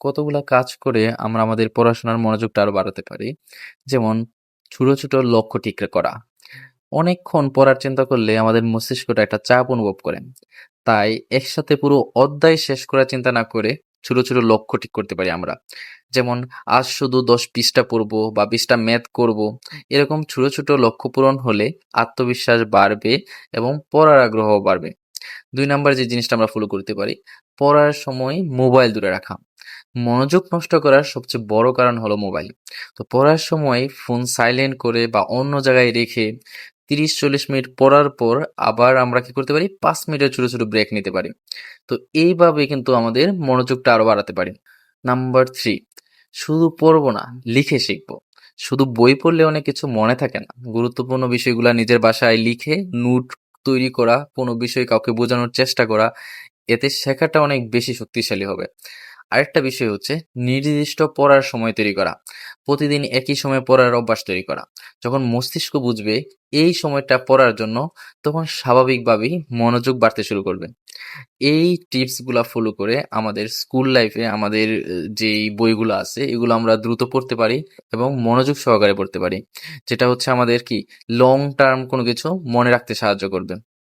কতগুলা কাজ করে আমরা আমাদের পড়াশোনার মনোযোগটা আরো বাড়াতে পারি। যেমন ছোট, ছোট লক্ষ্য ঠিক করা। অনেকক্ষণ পড়ার চিন্তা করলে আমাদের মস্তিষ্কটা একটা চাপ অনুভব করে। তাই একসাথে পুরো অধ্যায় শেষ করার চিন্তা না করে ছোট, ছোট লক্ষ্য ঠিক করতে পারি আমরা। যেমন আজ শুধু ১০ পৃষ্ঠা পড়বো বা ২০ টা ম্যাথ করবো। এরকম ছোট, ছোট লক্ষ্য পূরণ হলে আত্মবিশ্বাস বাড়বে এবং পড়ার আগ্রহও বাড়বে। ২ নাম্বার যে জিনিসটা আমরা ফলো করতে পারি, পড়ার সময় মোবাইল দূরে রাখা। মনোযোগ নষ্ট করার সবচেয়ে বড় কারণ হলো মোবাইল। তো পড়ার সময় ফোন সাইলেন্ট করে বা অন্য জায়গায় রেখে ৩০-৪০ মিনিট পড়ার পর আবার আমরা কি করতে পারি? ৫ মিনিটের ছোট, ছোট ব্রেক নিতে পারি। তো এইভাবে কিন্তু আমাদের মনোযোগটা আরো বাড়াতে পারি। নাম্বার ৩, শুধু পড়বো না, লিখে শিখবো। শুধু বই পড়লে অনেক কিছু মনে থাকে না। গুরুত্বপূর্ণ বিষয়গুলা নিজের বাসায় লিখে নোট তৈরি করা, কোনো বিষয় কাউকে বোঝানোর চেষ্টা করা, এতে শেখাটা অনেক বেশি শক্তিশালী হবে। আরেকটা বিষয় হচ্ছে নির্দিষ্ট পড়ার সময় তৈরি করা। প্রতিদিন একই সময়ে পড়ার অভ্যাস তৈরি করা। যখন মস্তিষ্ক বুঝবে এই সময়টা পড়ার জন্য, তখন স্বাভাবিকভাবেই মনোযোগ বাড়তে শুরু করবে। এই টিপস গুলা ফলো করে আমাদের স্কুল লাইফে আমাদের যেই বইগুলো আছে এগুলো আমরা দ্রুত পড়তে পারি এবং মনোযোগ সহকারে পড়তে পারি। যেটা হচ্ছে আমাদের কি লং টার্ম কোনো কিছু মনে রাখতে সাহায্য করবে।